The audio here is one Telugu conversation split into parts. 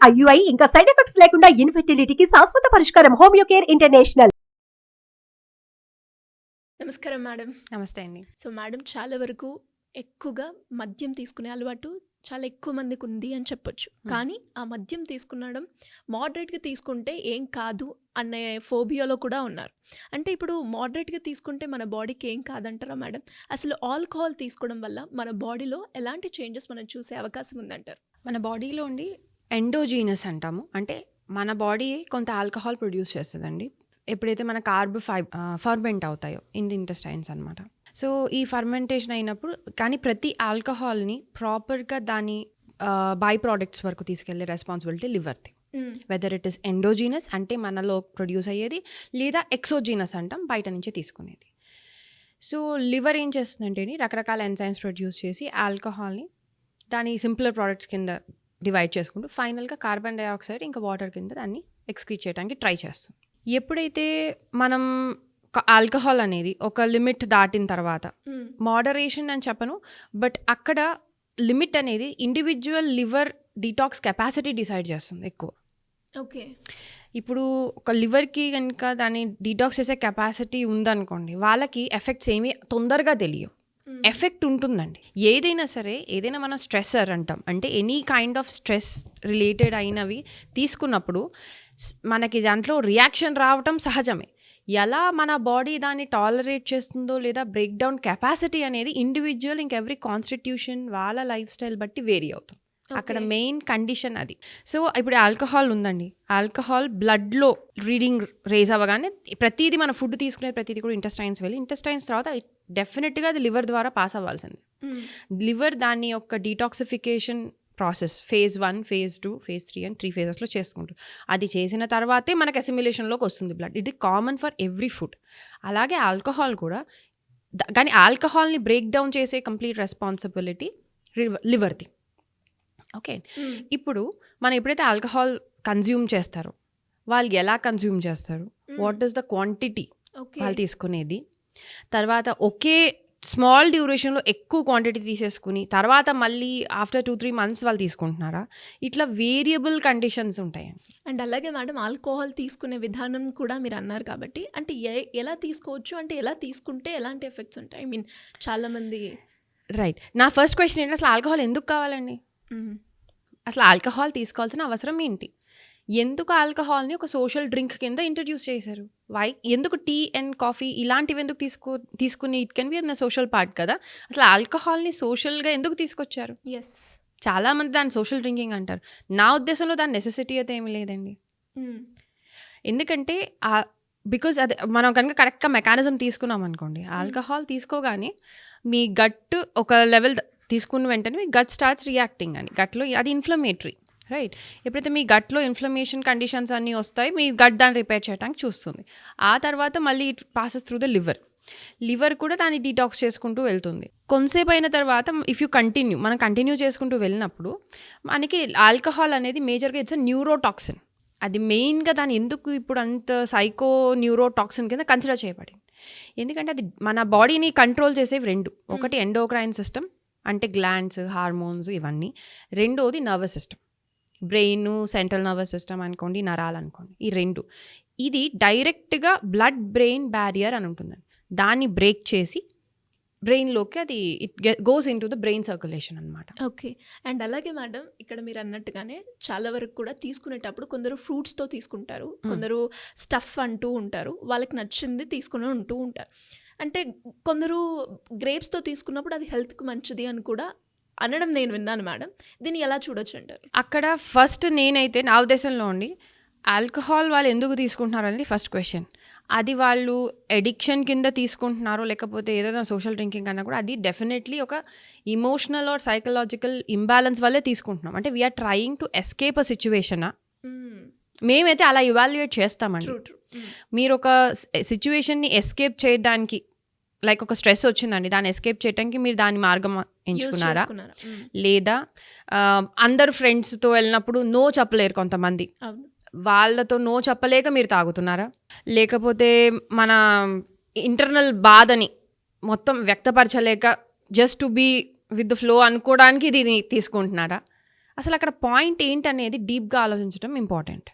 IUI ఇంకా సైడ్ ఎఫెక్ట్స్ లేకుండా ఇన్ఫెర్టిలిటీకి శాశ్వత పరిష్కారం హోమియోకేర్ ఇంటర్నేషనల్. నమస్కారం మేడం. నమస్తే అండి. సో మేడం, చాలా వరకు ఎక్కువగా మద్యం తీసుకునే అలవాటు చాలా ఎక్కువ మందికి ఉంది అని చెప్పొచ్చు. కానీ ఆ మద్యం తీసుకునడం మోడరేట్గా తీసుకుంటే ఏం కాదు అనే ఫోబియాలో కూడా ఉన్నారు. అంటే ఇప్పుడు మోడరేట్గా తీసుకుంటే మన బాడీకి ఏం కాదంటారా మేడం? అసలు ఆల్కహాల్ తీసుకోవడం వల్ల మన బాడీలో ఎలాంటి చేంజెస్ మనం చూసే అవకాశం ఉందంటారు? మన బాడీలో ఉండి ఎండోజీనస్ అంటాము. అంటే మన బాడీ కొంత ఆల్కహాల్ ప్రొడ్యూస్ చేస్తుందండి. ఎప్పుడైతే మన ఫర్మెంట్ అవుతాయో ఇన్ ది ఇంటెస్టైన్స్ అనమాట. సో ఈ ఫర్మెంటేషన్ అయినప్పుడు కానీ ప్రతి ఆల్కహాల్ని ప్రాపర్గా దాని బై ప్రోడక్ట్స్ వరకు తీసుకెళ్లే రెస్పాన్సిబిలిటీ లివర్ది. వెదర్ ఇట్ ఈస్ ఎండోజీనస్ అంటే మనలో ప్రొడ్యూస్ అయ్యేది, లేదా ఎక్సోజీనస్ అంటాం బయట నుంచి తీసుకునేది. సో లివర్ ఏం చేస్తుందంటే రకరకాల ఎంజైమ్స్ ప్రొడ్యూస్ చేసి ఆల్కహాల్ని దాని సింపులర్ ప్రోడక్ట్స్ కింద డివైడ్ చేసుకుంటూ ఫైనల్గా కార్బన్ డైఆక్సైడ్ ఇంకా వాటర్ కింద దాన్ని ఎక్స్క్రీట్ చేయడానికి ట్రై చేస్తుంది. ఎప్పుడైతే మనం ఆల్కహాల్ అనేది ఒక లిమిట్ దాటిన తర్వాత, మోడరేషన్ అని చెప్పను, బట్ అక్కడ లిమిట్ అనేది individual liver detox capacity decide చేస్తుంది ఎక్కువ. ఓకే, ఇప్పుడు ఒక లివర్కి కనుక దాన్ని డీటాక్స్ చేసే కెపాసిటీ ఉందనుకోండి, వాళ్ళకి ఎఫెక్ట్స్ ఏమీ తొందరగా తెలియవు. ఎఫెక్ట్ ఉంటుందండి. ఏదైనా మనం స్ట్రెస్సర్ అంటాం. అంటే any kind of stress related అయినవి తీసుకున్నప్పుడు మనకి దాంట్లో రియాక్షన్ రావటం సహజమే. ఎలా మన బాడీ దాన్ని టాలరేట్ చేస్తుందో లేదా బ్రేక్ డౌన్ కెపాసిటీ అనేది ఇండివిజువల్ ఇంకెవ్రీ కాన్స్టిట్యూషన్ వాళ్ళ లైఫ్ స్టైల్ బట్టి వేరీ అవుతుంది. అక్కడ మెయిన్ కండిషన్ అది. సో ఇప్పుడు ఆల్కహాల్ ఉందండి, ఆల్కహాల్ బ్లడ్లో రీడింగ్ రేజ్ అవ్వగానే ప్రతిదీ మన ఫుడ్ తీసుకునే ప్రతిదీ కూడా ఇంటెస్టైన్స్ వెళ్ళి ఇంటెస్టైన్స్ తర్వాత డెఫినెట్గా అది లివర్ ద్వారా పాస్ అవ్వాల్సింది. లివర్ దాని యొక్క detoxification process phase 1, phase 2, phase 3 అని 3 ఫేజెస్లో చేసుకుంటుంది. అది చేసిన తర్వాతే మనకు అసిమిలేషన్లోకి వస్తుంది బ్లడ్. ఇది కామన్ ఫర్ ఎవ్రీ ఫుడ్. అలాగే ఆల్కహాల్ కూడా, కానీ ఆల్కహాల్ని బ్రేక్ డౌన్ చేసే కంప్లీట్ రెస్పాన్సిబిలిటీ లివర్ది. ఓకే, ఇప్పుడు మనం ఎప్పుడైతే ఆల్కహాల్ కన్జ్యూమ్ చేస్తారో వాళ్ళు ఎలా కన్జ్యూమ్ చేస్తారు, వాట్ ఈస్ ద క్వాంటిటీ వాళ్ళు తీసుకునేది, తర్వాత ఒకే స్మాల్ డ్యూరేషన్లో ఎక్కువ క్వాంటిటీ తీసేసుకుని తర్వాత మళ్ళీ ఆఫ్టర్ 2-3 months వాళ్ళు తీసుకుంటున్నారా, ఇట్లా వేరియబుల్ కండిషన్స్ ఉంటాయండి. అండ్ అలాగే మేడం, ఆల్కహాల్ తీసుకునే విధానం కూడా మీరు అన్నారు కాబట్టి, అంటే ఎలా తీసుకోవచ్చు, అంటే ఎలా తీసుకుంటే ఎలాంటి ఎఫెక్ట్స్ ఉంటాయి? ఐ మీన్ చాలామంది రైట్. నా ఫస్ట్ క్వశ్చన్ ఏంటి, అసలు ఆల్కహాల్ ఎందుకు కావాలండి? అసలు ఆల్కహాల్ తీసుకోవాల్సిన అవసరం ఏంటి? ఎందుకు ఆల్కహాల్ని ఒక సోషల్ డ్రింక్ కింద ఇంట్రడ్యూస్ చేశారు? ఎందుకు టీ అండ్ కాఫీ ఇలాంటివి ఎందుకు తీసుకుని ఇట్ కెన్ బి అన్న సోషల్ పార్ట్ కదా. అసలు ఆల్కహాల్ని సోషల్గా ఎందుకు తీసుకొచ్చారు? ఎస్, చాలామంది దాన్ని సోషల్ డ్రింకింగ్ అంటారు. నా ఉద్దేశంలో దాని నెసెసిటీ అయితే ఏమీ లేదండి. ఎందుకంటే బికాజ్ అది మనం కనుక కరెక్ట్గా మెకానిజం తీసుకున్నాం అనుకోండి, ఆల్కహాల్ తీసుకోగానే మీ గట్ ఒక లెవెల్ తీసుకున్న వెంటనే మీ గట్ స్టార్ట్స్ రియాక్టింగ్ అని, గట్లో అది ఇన్ఫ్లమేటరీ, రైట్. ఎప్పుడైతే మీ గట్లో ఇన్ఫ్లమేషన్ కండిషన్స్ అన్నీ వస్తాయి, మీ గట్ దాన్ని రిపేర్ చేయడానికి చూస్తుంది. ఆ తర్వాత మళ్ళీ it passes through the liver కూడా దాన్ని డీటాక్స్ చేసుకుంటూ వెళ్తుంది. కొంతసేపు అయిన తర్వాత ఇఫ్ యూ మనం కంటిన్యూ చేసుకుంటూ వెళ్ళినప్పుడు మనకి ఆల్కహాల్ అనేది మేజర్గా ఇట్స్ అ న్యూరోటాక్సిన్. అది మెయిన్గా దాన్ని ఎందుకు ఇప్పుడు అంత సైకో న్యూరోటాక్సిన్ కింద కన్సిడర్ చేయబడింది, ఎందుకంటే అది మన బాడీని కంట్రోల్ చేసేవి 2. ఒకటి ఎండోక్రైన్ సిస్టమ్ అంటే గ్లాండ్స్, హార్మోన్స్ ఇవన్నీ. రెండోది nervous system, brain, central nervous system అనుకోండి, నరాలు అనుకోండి, ఈ 2. ఇది డైరెక్ట్గా బ్లడ్ బ్రెయిన్ బ్యారియర్ అని ఉంటుందండి. దాన్ని బ్రేక్ చేసి బ్రెయిన్లోకి అది it goes in to the brain circulation అనమాట. ఓకే. అండ్ అలాగే మేడం, ఇక్కడ మీరు అన్నట్టుగానే చాలా వరకు కూడా తీసుకునేటప్పుడు కొందరు ఫ్రూట్స్తో తీసుకుంటారు, కొందరు స్టఫ్ అంటూ ఉంటారు, వాళ్ళకి నచ్చింది తీసుకుని ఉంటూ ఉంటారు. అంటే కొందరు గ్రేప్స్తో తీసుకున్నప్పుడు అది హెల్త్కి మంచిది అని కూడా అనడం నేను విన్నాను మేడం. దీన్ని ఎలా చూడొచ్చు అంటారు? అక్కడ ఫస్ట్ నేనైతే నా ఉద్దేశంలో ఉండి ఆల్కహాల్ వాళ్ళు ఎందుకు తీసుకుంటున్నారు అనేది ఫస్ట్ క్వశ్చన్. అది వాళ్ళు ఎడిక్షన్ కింద తీసుకుంటున్నారో లేకపోతే ఏదైనా సోషల్ డ్రింకింగ్ అన్నా కూడా అది డెఫినెట్లీ ఒక ఇమోషనల్ ఆర్ సైకలాజికల్ ఇంబ్యాలెన్స్ వల్లే తీసుకుంటున్నాం. అంటే వీఆర్ ట్రయింగ్ టు ఎస్కేప్ అ సిచ్యువేషనా, మేమైతే అలా ఇవాల్యుయేట్ చేస్తామండి. మీరు ఒక సిచ్యువేషన్ని ఎస్కేప్ చేయడానికి, లైక్ ఒక స్ట్రెస్ వచ్చిందండి, దాన్ని ఎస్కేప్ చేయడానికి మీరు దాని మార్గం ఎంచుకున్నారా, లేదా అందరు ఫ్రెండ్స్తో వెళ్ళినప్పుడు నో చెప్పలేరు కొంతమంది, వాళ్ళతో నో చెప్పలేక మీరు తాగుతున్నారా, లేకపోతే మన ఇంటర్నల్ బాధని మొత్తం వ్యక్తపరచలేక just to be with the flow అనుకోవడానికి ఇది తీసుకుంటున్నారా? అసలు అక్కడ పాయింట్ ఏంటనేది డీప్గా ఆలోచించడం ఇంపార్టెంట్.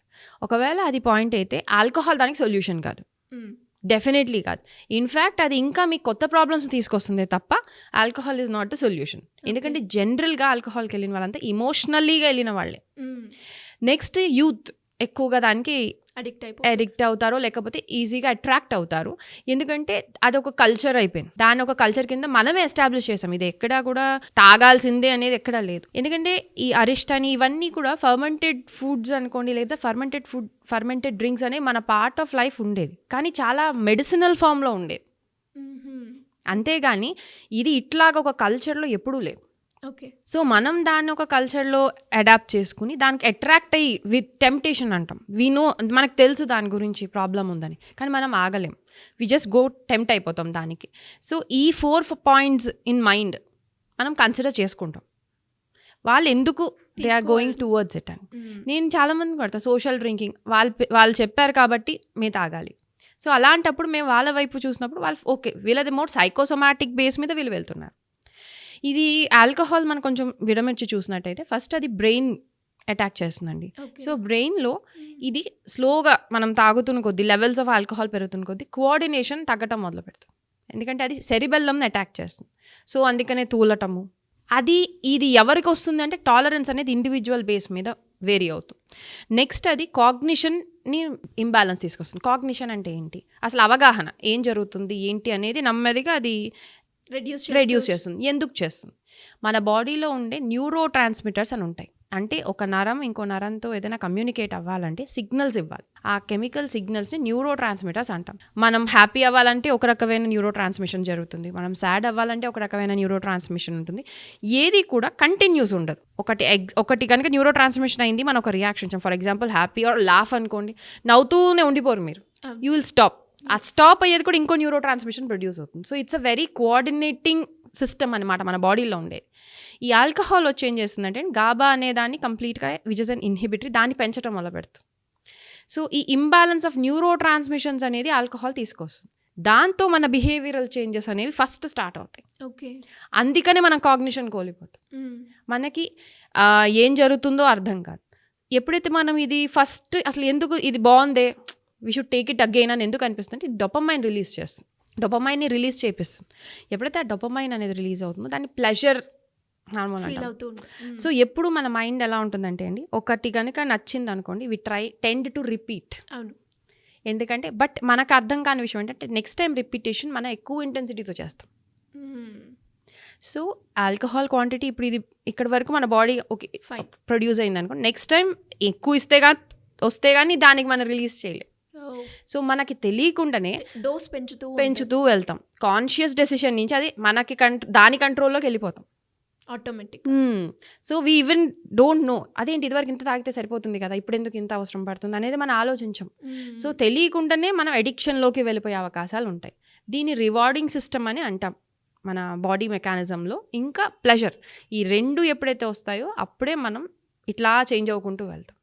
ఒకవేళ అది పాయింట్ అయితే ఆల్కహాల్ దానికి సొల్యూషన్ కాదు, డెఫినెట్లీ కాదు. ఇన్ఫ్యాక్ట్ అది ఇంకా మీకు కొత్త ప్రాబ్లమ్స్ తీసుకొస్తుంది తప్ప alcohol is not the solution. ఎందుకంటే జనరల్గా ఆల్కహాల్కి వెళ్ళిన వాళ్ళంతా ఇమోషనల్లీగా వెళ్ళిన వాళ్ళే. నెక్స్ట్ యూత్ ఎక్కువగా దానికి అడిక్ట్ అవుతారో లేకపోతే ఈజీగా అట్రాక్ట్ అవుతారు. ఎందుకంటే అదొక కల్చర్ అయిపోయింది. దాని ఒక కల్చర్ కింద మనమే ఎస్టాబ్లిష్ చేసాం. ఇది ఎక్కడా కూడా తాగాల్సిందే అనేది ఎక్కడా లేదు. ఎందుకంటే ఈ అరిస్ట్ అని ఇవన్నీ కూడా ఫర్మెంటెడ్ ఫుడ్స్ అనుకోండి, లేదా ఫర్మెంటెడ్ డ్రింక్స్ అనే మన పార్ట్ ఆఫ్ లైఫ్ ఉండేది, కానీ చాలా మెడిసినల్ ఫామ్లో ఉండేది. అంతేగాని ఇది ఇట్లాగా ఒక కల్చర్లో ఎప్పుడూ లేదు. ఓకే. సో మనం దాన్ని ఒక కల్చర్లో అడాప్ట్ చేసుకుని దానికి అట్రాక్ట్ అయ్యి విత్ టెంప్టేషన్ అంటాం. వీ నో, మనకు తెలుసు దాని గురించి ప్రాబ్లం ఉందని, కానీ మనం ఆగలేం. వి జస్ట్ గో టెంప్ట్ అయిపోతాం దానికి. సో ఈ 4 పాయింట్స్ ఇన్ మైండ్ మనం కన్సిడర్ చేసుకుంటాం. వాళ్ళు ఎందుకు they are going towards it అని. నేను చాలామంది పడతా సోషల్ డ్రింకింగ్, వాళ్ళు చెప్పారు కాబట్టి మేము తాగాలి. సో అలాంటప్పుడు మేము వాళ్ళ వైపు చూసినప్పుడు వాళ్ళు ఓకే, వీళ్ళది మోర్ సైకోసోమాటిక్ బేస్ మీద వీళ్ళు వెళ్తున్నారు. ఇది ఆల్కహాల్ మనం కొంచెం విడమర్చి చూసినట్టయితే ఫస్ట్ అది బ్రెయిన్ అటాక్ చేస్తుందండి. సో బ్రెయిన్లో ఇది స్లోగా మనం తాగుతున్న కొద్దీ, లెవెల్స్ ఆఫ్ ఆల్కహాల్ పెరుగుతున్న కొద్దీ కోఆర్డినేషన్ తగ్గటం మొదలు పెడుతుంది. ఎందుకంటే అది సెరిబెల్లంని అటాక్ చేస్తుంది. సో అందుకనే తూలటము, ఇది ఎవరికి వస్తుంది అంటే టాలరెన్స్ అనేది ఇండివిజువల్ బేస్ మీద వేరీ అవుతుంది. నెక్స్ట్ అది కాగ్నిషన్ని ఇంబ్యాలెన్స్ తీసుకొస్తుంది. కాగ్నిషన్ అంటే ఏంటి, అసలు అవగాహన ఏం జరుగుతుంది ఏంటి అనేది నెమ్మదిగా అది రెడ్యూస్ చేస్తుంది. ఎందుకు చేస్తుంది, మన బాడీలో ఉండే న్యూరో ట్రాన్స్మిటర్స్ అని ఉంటాయి. అంటే ఒక నరం ఇంకో నరంతో ఏదైనా కమ్యూనికేట్ అవ్వాలంటే సిగ్నల్స్ ఇవ్వాలి. ఆ కెమికల్ సిగ్నల్స్ని న్యూరో ట్రాన్స్మిటర్స్ అంటాం. మనం హ్యాపీ అవ్వాలంటే ఒక రకమైన న్యూరో ట్రాన్స్మిషన్ జరుగుతుంది, మనం సాడ్ అవ్వాలంటే ఒక రకమైన న్యూరో ట్రాన్స్మిషన్ ఉంటుంది. ఏది కూడా కంటిన్యూస్ ఉండదు. ఒకటి కనుక న్యూరో ట్రాన్స్మిషన్ అయింది, మనం ఒక reaction, for example happy or laugh అనుకోండి, నవ్వుతూనే ఉండిపోరు మీరు, యూ విల్ స్టాప్. ఆ స్టాప్ అయ్యేది కూడా ఇంకో న్యూరో ట్రాన్స్మిషన్ ప్రొడ్యూస్ అవుతుంది. So it's a very coordinating system అనమాట మన బాడీలో ఉండేది. ఈ ఆల్కహాల్ వచ్చి ఏం చేస్తుందంటే గాబా అనే దాన్ని కంప్లీట్గా విచ్ ఇస్ అన్ ఇన్హిబిటరీ, దాన్ని పెంచడం మొదలు పెడుతుంది. సో ఈ ఇంబ్యాలెన్స్ ఆఫ్ న్యూరో ట్రాన్స్మిషన్స్ అనేది ఆల్కహాల్ తీసుకొస్తుంది. దాంతో మన బిహేవియరల్ చేంజెస్ అనేవి ఫస్ట్ స్టార్ట్ అవుతాయి. ఓకే. అందుకనే మనం కాగ్నిషన్ కోల్పోతాం. మనకి ఏం జరుగుతుందో అర్థం కాదు. ఎప్పుడైతే మనం ఇది ఫస్ట్ అసలు ఎందుకు ఇది బాగుందే, we should take it again అని ఎందుకు అనిపిస్తుంది, డోపమైన్ రిలీజ్ చేస్తుంది. డోపమైన్ని రిలీజ్ చేపిస్తుంది. ఎప్పుడైతే ఆ డోపమైన్ అనేది రిలీజ్ అవుతుందో దాన్ని ప్లెజర్ హార్మోన్ అంటాం. సో ఎప్పుడు మన మైండ్ ఎలా ఉంటుందంటే అండి, ఒకటి కనుక నచ్చింది అనుకోండి, వి టెండ్ టు రిపీట్. అవును. ఎందుకంటే బట్ మనకు అర్థం కాని విషయం ఏంటంటే నెక్స్ట్ టైం రిపీటేషన్ మనం ఎక్కువ ఇంటెన్సిటీతో చేస్తాం. సో ఆల్కహాల్ క్వాంటిటీ ఇప్పుడు ఇది ఇక్కడ వరకు మన బాడీ ఓకే ప్రొడ్యూస్ అయింది అనుకోండి, నెక్స్ట్ టైం ఎక్కువ వస్తే కానీ దానికి మనం రిలీజ్ చేయలేం. సో మనకి తెలియకుండానే డోస్ పెంచుతూ వెళ్తాం. కాన్షియస్ డెసిషన్ నుంచి అది మనకి దాని కంట్రోల్లోకి వెళ్ళిపోతాం automatic. So we even don't know అదేంటి ఇదివరకు ఇంత తాగితే సరిపోతుంది కదా, ఇప్పుడు ఎందుకు ఇంత అవసరం పడుతుంది అనేది మనం ఆలోచించాం. సో తెలియకుండానే మనం అడిక్షన్లోకి వెళ్ళిపోయే అవకాశాలు ఉంటాయి. దీన్ని రివార్డింగ్ సిస్టమ్ అని అంటాం మన బాడీ మెకానిజంలో. ఇంకా ప్లెజర్, ఈ రెండు ఎప్పుడైతే వస్తాయో అప్పుడే మనం ఇట్లా చేంజ్ అవ్వకుంటూ వెళ్తాం.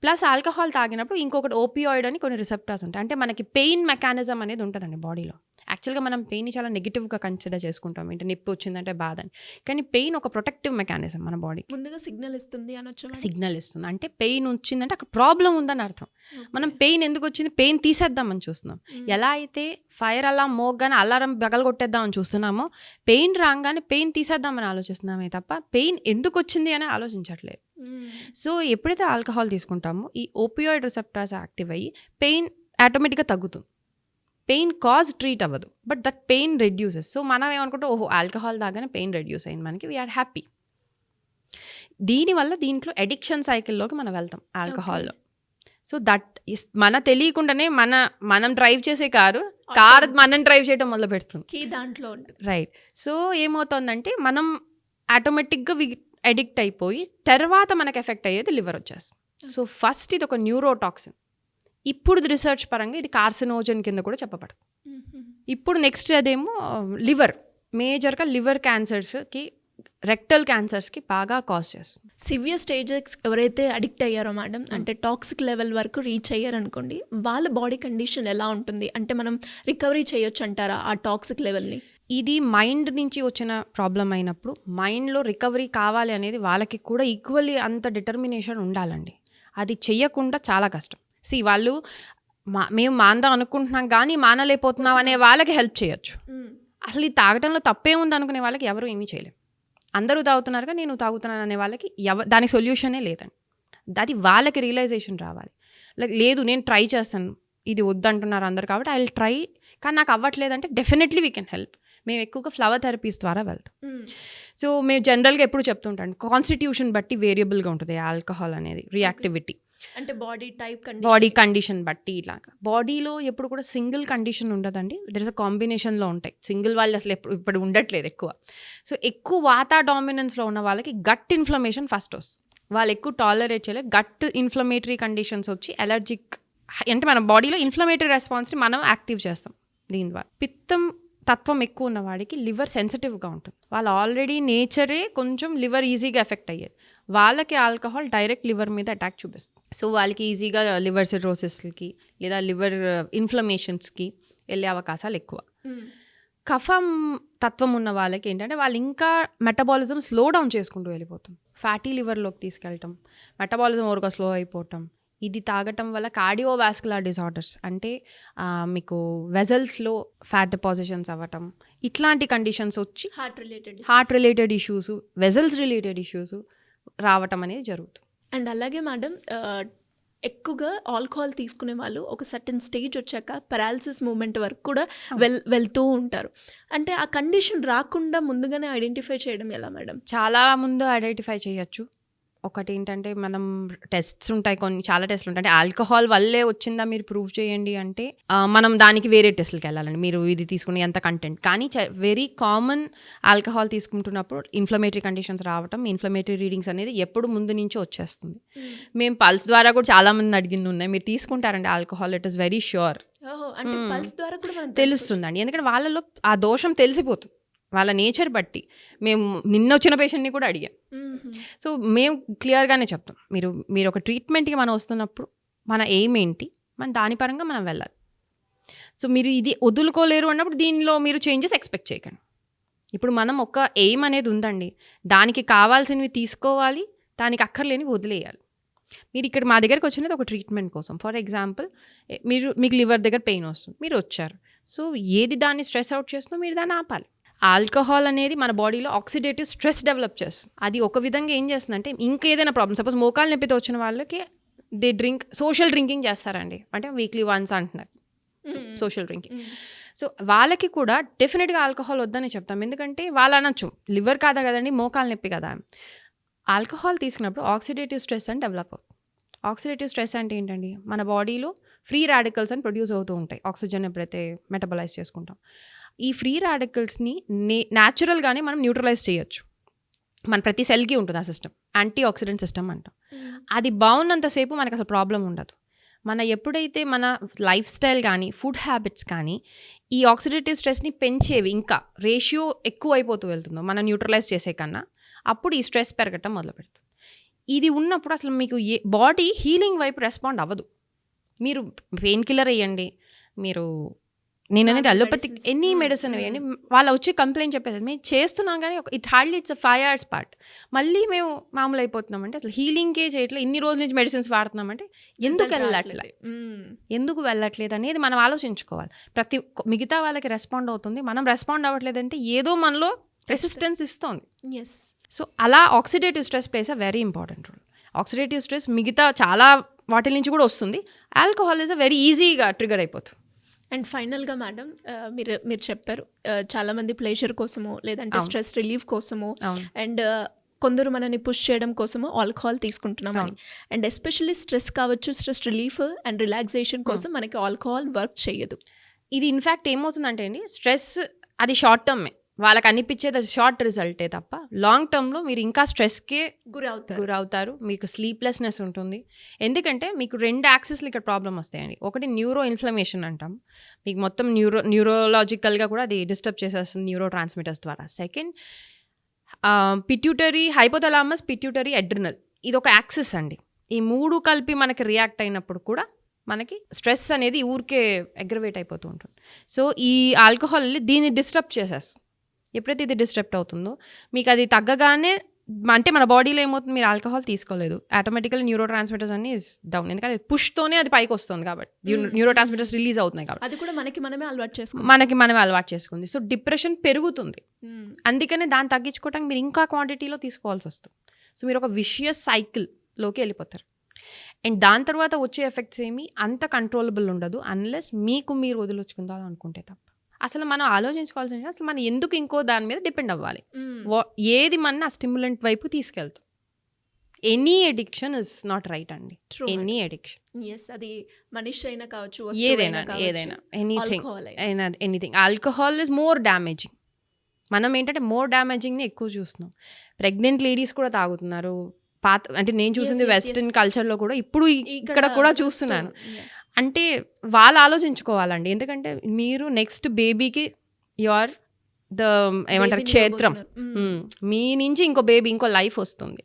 ప్లస్ ఆల్కహాల్ తాగినప్పుడు ఇంకొకటి ఓపియాయిడ్ అని కొన్ని రిసెప్టార్స్ ఉంటాయి. అంటే మనకి పెయిన్ మెకానిజం అనేది ఉంటుందండి బాడీలో. యాక్చువల్గా మనం పెయిన్ని చాలా నెగిటివ్గా కన్సిడర్ చేసుకుంటాం, ఏంటంటే నొప్పి వచ్చిందంటే బాధ అని. కానీ పెయిన్ ఒక ప్రొటెక్టివ్ మెకానిజం మన బాడీ. ముందుగా సిగ్నల్ ఇస్తుంది అనొచ్చు. సిగ్నల్ ఇస్తుంది అంటే పెయిన్ వచ్చిందంటే అక్కడ ప్రాబ్లం ఉందని అర్థం. మనం పెయిన్ ఎందుకు వచ్చింది, పెయిన్ తీసేద్దామని చూస్తున్నాం. ఎలా అయితే ఫైర్ అలారం మోగ్గానే అలారం బగలు కొట్టేద్దామని చూస్తున్నామో, పెయిన్ రాగానే పెయిన్ తీసేద్దామని ఆలోచిస్తున్నామే తప్ప పెయిన్ ఎందుకు వచ్చింది అని ఆలోచించట్లేదు. సో ఎప్పుడైతే ఆల్కహాల్ తీసుకుంటామో ఈ ఓపియాయిడ్ రిసెప్టార్స్ యాక్టివ్ అయ్యి పెయిన్ ఆటోమేటిక్గా తగ్గుతుంది. పెయిన్ కాజ్ ట్రీట్ అవ్వదు, but that pain reduces. So మనం ఏమనుకుంటాం, ఓహో ఆల్కహాల్ తాగానే పెయిన్ రెడ్యూస్ అయింది మనకి, వీఆర్ హ్యాపీ. దీనివల్ల దీంట్లో అడిక్షన్ సైకిల్లోకి మనం వెళ్తాం ఆల్కహాల్లో. సో దట్ ఇస్ మన తెలియకుండానే మనం డ్రైవ్ చేసే కారు మనం డ్రైవ్ చేయడం మొదలు పెడుతుంది దాంట్లో, రైట్. సో ఏమవుతుందంటే మనం ఆటోమేటిక్గా అడిక్ట్ అయిపోయి తర్వాత మనకు ఎఫెక్ట్ అయ్యేది లివర్ వచ్చేస్తుంది. సో ఫస్ట్ ఇది ఒక న్యూరోటాక్సిన్. ఇప్పుడు రీసెర్చ్ పరంగా ఇది కార్సినోజన్ కింద కూడా చెప్పబడుతుంది. ఇప్పుడు నెక్స్ట్ అదేమో లివర్, మేజర్గా లివర్ క్యాన్సర్స్కి, రెక్టల్ క్యాన్సర్స్కి బాగా కాజ్ చేస్తుంది. సివియర్ స్టేజెస్ ఎవరైతే అడిక్ట్ అయ్యారో మేడం, అంటే టాక్సిక్ లెవెల్ వరకు రీచ్ అయ్యారనుకోండి, వాళ్ళ బాడీ కండిషన్ ఎలా ఉంటుంది, అంటే మనం రికవరీ చేయొచ్చు అంటారా ఆ టాక్సిక్ లెవెల్ని? ఇది మైండ్ నుంచి వచ్చిన ప్రాబ్లం అయినప్పుడు మైండ్లో రికవరీ కావాలి అనేది వాళ్ళకి కూడా ఈక్వల్లీ అంత డిటర్మినేషన్ ఉండాలండి. అది చెయ్యకుండా చాలా కష్టం. వాళ్ళు మేము మాందాం అనుకుంటున్నాం కానీ మానలేకపోతున్నాం అనే వాళ్ళకి హెల్ప్ చేయొచ్చు. అసలు ఈ తాగటంలో తప్పే ఉంది అనుకునే వాళ్ళకి ఎవరు ఏమీ చేయలేం. అందరూ తాగుతున్నారుగా నేను తాగుతున్నాను అనే వాళ్ళకి దానికి సొల్యూషనే లేదండి. అది వాళ్ళకి రియలైజేషన్ రావాలి. లేదు నేను ట్రై చేస్తాను, ఇది వద్దంటున్నారు అందరు కాబట్టి ఐ విల్ ట్రై, కానీ నాకు అవ్వట్లేదంటే డెఫినెట్లీ వీ కెన్ హెల్ప్. మేము ఎక్కువగా ఫ్లవర్ థెరపీస్ ద్వారా వెళ్తాం. సో మేము జనరల్గా ఎప్పుడు చెప్తుంటాను, కాన్స్టిట్యూషన్ బట్టి వేరియబుల్గా ఉంటుంది ఆల్కహాల్ అనేది, రియాక్టివిటీ అంటే బాడీ కండిషన్ బట్టి. ఇలాగా బాడీలో ఎప్పుడు కూడా సింగిల్ కండిషన్ ఉండదండి, దర్ ఇస్ అ కాంబినేషన్లో ఉంటాయి. సింగిల్ వాళ్ళు అసలు ఇప్పుడు ఉండట్లేదు ఎక్కువ. సో ఎక్కువ వాతా డామినెన్స్లో ఉన్న వాళ్ళకి గట్ ఇన్ఫ్లమేషన్ ఫస్ట్ వస్తుంది. వాళ్ళు ఎక్కువ టాలరేట్ చేయలేదు. గట్ ఇన్ఫ్లమేటరీ కండిషన్స్ వచ్చి అలర్జిక్, అంటే మన బాడీలో ఇన్ఫ్లమేటరీ రెస్పాన్స్ని మనం యాక్టివ్ చేస్తాం దీని ద్వారా. పిత్తం తత్వం ఎక్కువ ఉన్న వాడికి లివర్ సెన్సిటివ్గా ఉంటుంది. వాళ్ళు ఆల్రెడీ నేచరే కొంచెం లివర్ ఈజీగా ఎఫెక్ట్ అయ్యేది, వాళ్ళకి ఆల్కహాల్ డైరెక్ట్ లివర్ మీద అటాక్ చూపిస్తుంది. సో వాళ్ళకి ఈజీగా లివర్ సిరోసిస్కి లేదా లివర్ ఇన్ఫ్లమేషన్స్కి వెళ్ళే అవకాశాలు ఎక్కువ. కఫం తత్వం ఉన్న వాళ్ళకి ఏంటంటే వాళ్ళు ఇంకా మెటబాలిజం స్లో డౌన్ చేసుకుంటూ వెళ్ళిపోతాం, ఫ్యాటీ లివర్లోకి తీసుకెళ్ళటం, మెటబాలిజం ఓవర్గా స్లో అయిపోవటం. ఇది తాగటం వల్ల కార్డియోవాస్కులర్ డిసార్డర్స్, అంటే మీకు వెజల్స్లో ఫ్యాట్ డిపాజిషన్స్ అవ్వటం, ఇట్లాంటి కండిషన్స్ వచ్చి heart related issues, vessels related issues రావటం అనేది జరుగుతుంది. అండ్ అలాగే మేడం, ఎక్కువగా ఆల్కహాల్ తీసుకునే వాళ్ళు ఒక సర్టన్ స్టేజ్ వచ్చాక పెరాలసిస్ మూమెంట్ వరకు కూడా వెళ్తూ ఉంటారు. అంటే ఆ కండిషన్ రాకుండా ముందుగానే ఐడెంటిఫై చేయడం ఎలా మేడం? చాలా ముందు ఐడెంటిఫై చేయొచ్చు. ఒకటి ఏంటంటే మనం టెస్ట్స్ ఉంటాయి, చాలా టెస్ట్లు ఉంటాయి. అంటే ఆల్కహాల్ వల్లే వచ్చిందా మీరు ప్రూవ్ చేయండి అంటే మనం దానికి వేరే టెస్ట్లకి వెళ్ళాలండి, మీరు ఇది తీసుకునే ఎంత కంటెంట్. కానీ వెరీ కామన్ ఆల్కహాల్ తీసుకుంటున్నప్పుడు ఇన్ఫ్లమేటరీ కండిషన్స్ రావటం, ఇన్ఫ్లమేటరీ రీడింగ్స్ అనేది ఎప్పుడు ముందు నుంచి వచ్చేస్తుంది. మేము పల్స్ ద్వారా కూడా చాలా మంది అడిగింది ఉన్నాయి, మీరు తీసుకుంటారండి alcohol, it is very sure తెలుస్తుందండి. ఎందుకంటే వాళ్ళలో ఆ దోషం తెలిసిపోతుంది వాళ్ళ నేచర్ బట్టి. మేము నిన్న వచ్చిన పేషెంట్ని కూడా అడిగాం. సో మేము క్లియర్గానే చెప్తాం, మీరు ఒక ట్రీట్మెంట్కి మనం వస్తున్నప్పుడు మన ఎయిమ్ ఏంటి, మన దాని పరంగా మనం వెళ్ళాలి. సో మీరు ఇది వదులుకోలేరు అన్నప్పుడు దీనిలో మీరు చేంజెస్ ఎక్స్పెక్ట్ చేయకండి. ఇప్పుడు మనం ఒక ఎయిమ్ అనేది ఉందండి, దానికి కావాల్సినవి తీసుకోవాలి, దానికి అక్కర్లేని వదిలేయాలి. మీరు ఇక్కడ మా దగ్గరికి వచ్చినది ఒక ట్రీట్మెంట్ కోసం. ఫర్ ఎగ్జాంపుల్ మీకు లివర్ దగ్గర పెయిన్ వస్తుంది, మీరు వచ్చారు. సో ఏది దాన్ని స్ట్రెస్ అవుట్ చేస్తుందో మీరు దాన్ని ఆపాలి. ఆల్కహాల్ అనేది మన బాడీలో ఆక్సిడేటివ్ స్ట్రెస్ డెవలప్ చేస్తుంది. అది ఒక విధంగా ఏం చేస్తుందంటే ఇంకేదైనా ప్రాబ్లమ్, సపోజ్ మోకాలు నొప్పితో వచ్చిన వాళ్ళకి దే డ్రింక్, సోషల్ డ్రింకింగ్ చేస్తారండి, అంటే వీక్లీ వన్స్ అంటున్నారు సోషల్ డ్రింకింగ్. సో వాళ్ళకి కూడా డెఫినెట్గా ఆల్కహాల్ వద్దని చెప్తాం. ఎందుకంటే వాళ్ళు అనొచ్చు లివర్ కాదా కదండి, మోకాలు నొప్పి కదా. ఆల్కహాల్ తీసుకున్నప్పుడు ఆక్సిడేటివ్ స్ట్రెస్ అని డెవలప్ అవుతుంది. ఆక్సిడేటివ్ స్ట్రెస్ అంటే ఏంటండి, మన బాడీలో ఫ్రీ రాడికల్స్ అని ప్రొడ్యూస్ అవుతూ ఉంటాయి ఆక్సిజన్ ఎప్పుడైతే మెటబలైజ్ చేసుకుంటాం. ఈ ఫ్రీ రాడికల్స్ని న్యాచురల్గానే మనం న్యూట్రలైజ్ చేయొచ్చు. మన ప్రతి సెల్కి ఉంటుంది ఆ సిస్టమ్, యాంటీ ఆక్సిడెంట్ సిస్టమ్ అంటాం. అది బాగున్నంతసేపు మనకు అసలు ప్రాబ్లం ఉండదు. ఎప్పుడైతే మన లైఫ్ స్టైల్ కానీ ఫుడ్ హ్యాబిట్స్ కానీ ఈ ఆక్సిడేటివ్ స్ట్రెస్ని పెంచేవి, ఇంకా రేషియో ఎక్కువ అయిపోతూ వెళ్తుందో మనం న్యూట్రలైజ్ చేసే కన్నా, అప్పుడు ఈ స్ట్రెస్ పెరగటం మొదలు పెడుతుంది. ఇది ఉన్నప్పుడు అసలు మీకు బాడీ హీలింగ్ వైపు రెస్పాండ్ అవ్వదు. మీరు పెయిన్ కిల్లర్ వేయండి, మీరు నేననేది అలోపతిక్ ఎనీ మెడిసిన్ వేయండి, వాళ్ళు వచ్చి కంప్లైంట్ చెప్పేది మేము చేస్తున్నాం కానీ it hardly it's 5 hours part, మళ్ళీ మేము మామూలు అయిపోతున్నామంటే అసలు హీలింగ్కే చేయట్లేదు, ఇన్ని రోజుల నుంచి మెడిసిన్స్ వాడుతున్నామంటే ఎందుకు వెళ్ళట్లేదు అనేది మనం ఆలోచించుకోవాలి. మిగతా వాళ్ళకి రెస్పాండ్ అవుతుంది, మనం రెస్పాండ్ అవ్వట్లేదంటే ఏదో మనలో రెసిస్టెన్స్ ఇస్తుంది. సో అలా oxidative stress plays a very important role. Oxidative stress మిగతా చాలా వాటి నుంచి కూడా వస్తుంది, ఆల్కహాల్ ఈజ్ అ వెరీ ఈజీగా ట్రిగర్ అయిపోతుంది. అండ్ ఫైనల్గా మేడం, మీరు చెప్పారు చాలామంది ప్లెజర్ కోసమో లేదంటే స్ట్రెస్ రిలీఫ్ కోసమో అండ్ కొందరు మనని పుష్ చేయడం కోసము ఆల్కహాల్ తీసుకుంటున్నామని. అండ్ ఎస్పెషల్లీ స్ట్రెస్ కావచ్చు, స్ట్రెస్ రిలీఫ్ అండ్ రిలాక్సేషన్ కోసం మనకి ఆల్కహాల్ వర్క్ చేయదు. ఇది ఇన్ఫ్యాక్ట్ ఏమవుతుందంటే అండి, స్ట్రెస్ అది షార్ట్ టర్మే, వాళ్ళకి అనిపించేది అది షార్ట్ రిజల్టే తప్ప లాంగ్ టర్మ్లో మీరు ఇంకా స్ట్రెస్కే గురవుతారు. మీకు స్లీప్లెస్నెస్ ఉంటుంది. ఎందుకంటే మీకు 2 యాక్సిస్లు ఇక్కడ ప్రాబ్లం వస్తాయండి. ఒకటి న్యూరో ఇన్ఫ్లమేషన్ అంటాం, మీకు మొత్తం న్యూరోలాజికల్గా కూడా అది డిస్టర్బ్ చేసేస్తుంది న్యూరో ట్రాన్స్మిటర్స్ ద్వారా. Second pituitary, hypothalamus, pituitary, adrenal, ఇది ఒక యాక్సిస్ అండి. ఈ 3 కలిపి మనకి రియాక్ట్ అయినప్పుడు కూడా మనకి స్ట్రెస్ అనేది ఊరికే అగ్రవేట్ అయిపోతూ ఉంటుంది. సో ఈ ఆల్కహాల్ దీన్ని డిస్టర్బ్ చేసేస్తుంది. ఎప్పుడైతే ఇది డిస్టర్బ్ అవుతుందో మీకు అది తగ్గగానే అంటే మన బాడీలో ఏమవుతుంది, మీరు ఆల్కహాల్ తీసుకోలేదు, ఆటోమేటికల్ న్యూరో ట్రాన్స్మిటర్స్ అన్ని డౌన్, ఎందుకంటే పుష్తోనే అది పైకి వస్తుంది కాబట్టి న్యూరో ట్రాన్స్మిటర్స్ రిలీజ్ అవుతున్నాయి కాబట్టి అది కూడా మనమే అలవాటు చేసుకుంది. సో డిప్రెషన్ పెరుగుతుంది. అందుకనే దాన్ని తగ్గించుకోవడానికి మీరు ఇంకా క్వాంటిటీలో తీసుకోవాల్సి వస్తుంది. సో మీరు ఒక విషియస్ సైకిల్లోకి వెళ్ళిపోతారు. అండ్ దాని తర్వాత వచ్చే ఎఫెక్ట్స్ ఏమి అంత కంట్రోలబుల్ ఉండదు అన్లెస్ మీకు మీరు వదిలించుకుందాం అనుకుంటే తప్ప. అసలు మనం ఆలోచించుకోవాల్సింది అసలు మనం ఎందుకు ఇంకో దాని మీద డిపెండ్ అవ్వాలి, ఏది మన ఆ స్టిమ్యులెంట్ వైపు తీసుకెళ్తాం. Any addiction is not right అండి. ఎనీ ఎడిక్షన్, అది మనిషి అయినా కావచ్చు, ఏదైనా anything. Alcohol is more damaging. మనం ఏంటంటే మోర్ డ్యామేజింగ్ని ఎక్కువ చూస్తున్నాం. ప్రెగ్నెంట్ లేడీస్ కూడా తాగుతున్నారు. అంటే నేను చూసింది వెస్టర్న్ కల్చర్లో కూడా ఇప్పుడు ఇక్కడ కూడా చూస్తున్నాను. అంటే వాళ్ళు ఆలోచించుకోవాలండి. ఎందుకంటే మీరు నెక్స్ట్ బేబీకి యువర్ ఏమంటారు క్షేత్రం, మీ నుంచి ఇంకో బేబీ ఇంకో లైఫ్ వస్తుంది.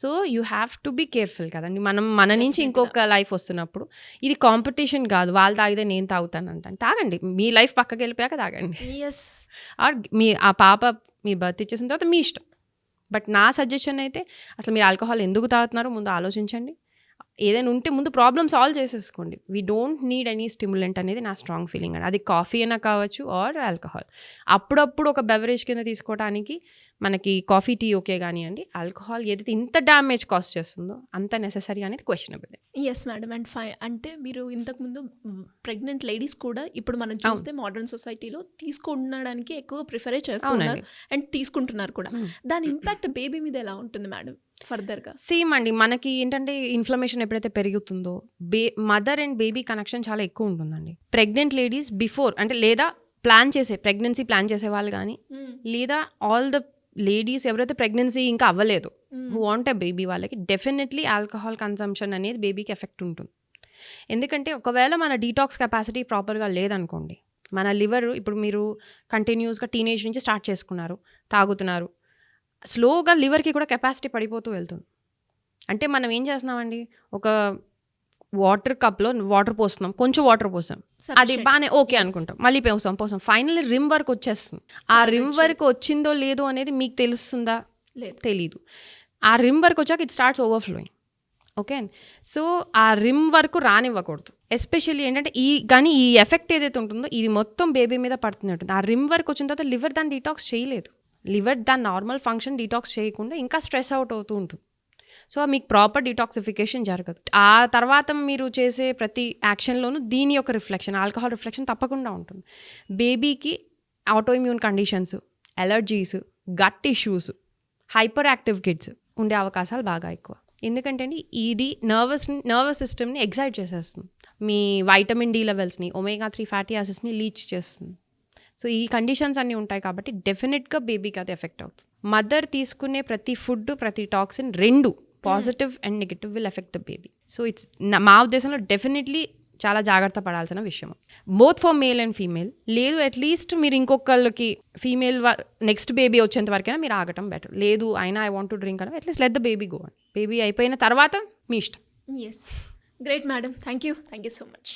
So you have to be careful కదండి. మన నుంచి ఇంకొక లైఫ్ వస్తున్నప్పుడు ఇది కాంపిటీషన్ కాదు. వాళ్ళు తాగితే నేను తాగుతానంటాను. తాగండి, మీ లైఫ్ పక్కకి వెళ్ళిపోయాక తాగండి. ఆర్ మీ ఆ పాప మీ బర్త్ ఇచ్చేసిన తర్వాత మీ ఇష్టం. బట్ నా సజెషన్ అయితే అసలు మీరు ఆల్కహాల్ ఎందుకు తాగుతున్నారో ముందు ఆలోచించండి. ఏదైనా ఉంటే ముందు ప్రాబ్లమ్ సాల్వ్ చేసేసుకోండి. We don't need any stimulant అనేది నా స్ట్రాంగ్ ఫీలింగ్ అండి. అది కాఫీ అయినా కావచ్చు ఆర్ ఆల్కహాల్. అప్పుడప్పుడు ఒక బెవరేజ్ కింద తీసుకోవడానికి మనకి కాఫీ, టీ ఓకే, కానివ్వండి ఆల్కహాల్ ఏదైతే ఇంత డ్యామేజ్ కాస్ట్ చేస్తుందో అంత నెససరీ అనేది క్వశ్చనబుల్. Yes madam. అండ్ అంటే మీరు ఇంతకుముందు ప్రెగ్నెంట్ లేడీస్ కూడా ఇప్పుడు మనం చూస్తే మోడర్న్ సొసైటీలో తీసుకుండడానికి ఎక్కువ ప్రిఫరే చేస్తున్నారు అండ్ తీసుకుంటున్నారు కూడా. దాని ఇంపాక్ట్ బేబీ మీద ఎలా ఉంటుంది మేడం ఫర్దర్గా? సేమ్ అండి. మనకి ఏంటంటే ఇన్ఫ్లమేషన్ ఎప్పుడైతే పెరుగుతుందో మదర్ అండ్ బేబీ కనెక్షన్ చాలా ఎక్కువ ఉంటుందండి. ప్రెగ్నెంట్ లేడీస్ బిఫోర్ అంటే లేదా ప్రెగ్నెన్సీ ప్లాన్ చేసే వాళ్ళు కానీ లేదా ఆల్ ద లేడీస్ ఎవరైతే ప్రెగ్నెన్సీ ఇంకా అవ్వలేదు హూ వాంట్ ఎ బేబీ, వాళ్ళకి డెఫినెట్లీ ఆల్కహాల్ కన్సంప్షన్ అనేది బేబీకి ఎఫెక్ట్ ఉంటుంది. ఎందుకంటే ఒకవేళ మన డీటాక్స్ కెపాసిటీ ప్రాపర్గా లేదనుకోండి, మన లివర్ ఇప్పుడు మీరు కంటిన్యూస్గా టీనేజ్ నుంచి స్టార్ట్ చేసుకున్నారు, తాగుతున్నారు, స్లోగా లివర్కి కూడా కెపాసిటీ పడిపోతూ వెళ్తుంది. అంటే మనం ఏం చేస్తున్నామండి, ఒక వాటర్ కప్లో వాటర్ పోస్తున్నాం, కొంచెం వాటర్ పోసాం, అది బాగానే ఓకే అనుకుంటాం, మళ్ళీ పోసాం ఫైనల్లీ రిమ్ వరకు వచ్చేస్తుంది. ఆ రిమ్ వరకు వచ్చిందో లేదో అనేది మీకు తెలుస్తుందా? తెలీదు. ఆ రిమ్ వరకు వచ్చాక it starts overflowing. Okay, so ఆ రిమ్ వరకు రానివ్వకూడదు. ఎస్పెషల్లీ ఏంటంటే ఈ ఎఫెక్ట్ ఏదైతే ఉంటుందో ఇది మొత్తం బేబీ మీద పడుతుంది ఉంటుంది. ఆ రిమ్ వరకు వచ్చిన తర్వాత లివర్ దాన్ని డీటాక్స్ చేయలేదు. లివర్ దాని నార్మల్ ఫంక్షన్ డీటాక్స్ చేయకుండా ఇంకా స్ట్రెస్ అవుట్ అవుతూ ఉంటుంది. సో మీకు ప్రాపర్ డీటాక్సిఫికేషన్ జరగదు. ఆ తర్వాత మీరు చేసే ప్రతి యాక్షన్లోనూ దీని యొక్క రిఫ్లెక్షన్, ఆల్కహాల్ రిఫ్లెక్షన్ తప్పకుండా ఉంటుంది. బేబీకి autoimmune conditions, allergies, gut issues, hyperactive kids ఉండే అవకాశాలు బాగా ఎక్కువ. ఎందుకంటే ఇది నర్వస్ సిస్టమ్ని ఎగ్జైట్ చేసేస్తుంది. మీ వైటమిన్ డి లెవెల్స్ని, ఒమేగా 3 ఫ్యాటీ యాసిడ్స్ని లీచ్ చేస్తుంది. సో ఈ కండిషన్స్ అన్నీ ఉంటాయి కాబట్టి డెఫినెట్గా బేబీకి అది ఎఫెక్ట్ అవుతుంది. మదర్ తీసుకునే ప్రతి ఫుడ్, ప్రతి టాక్సిన్ రెండు positive and negative will effect the baby. So it's మా ఉద్దేశంలో డెఫినెట్లీ చాలా జాగ్రత్త పడాల్సిన విషయం, both for male and female. లేదు అట్లీస్ట్ మీరు ఇంకొకళ్ళకి ఫీమేల్ నెక్స్ట్ బేబీ వచ్చేంత వరకైనా మీరు ఆగటం బెటర్. లేదు అయినా ఐ వాంట్ టు డ్రింక్ అని at least let the baby go అని. బేబీ అయిపోయిన తర్వాత మీ ఇష్టం. Yes, great madam. Thank you so much.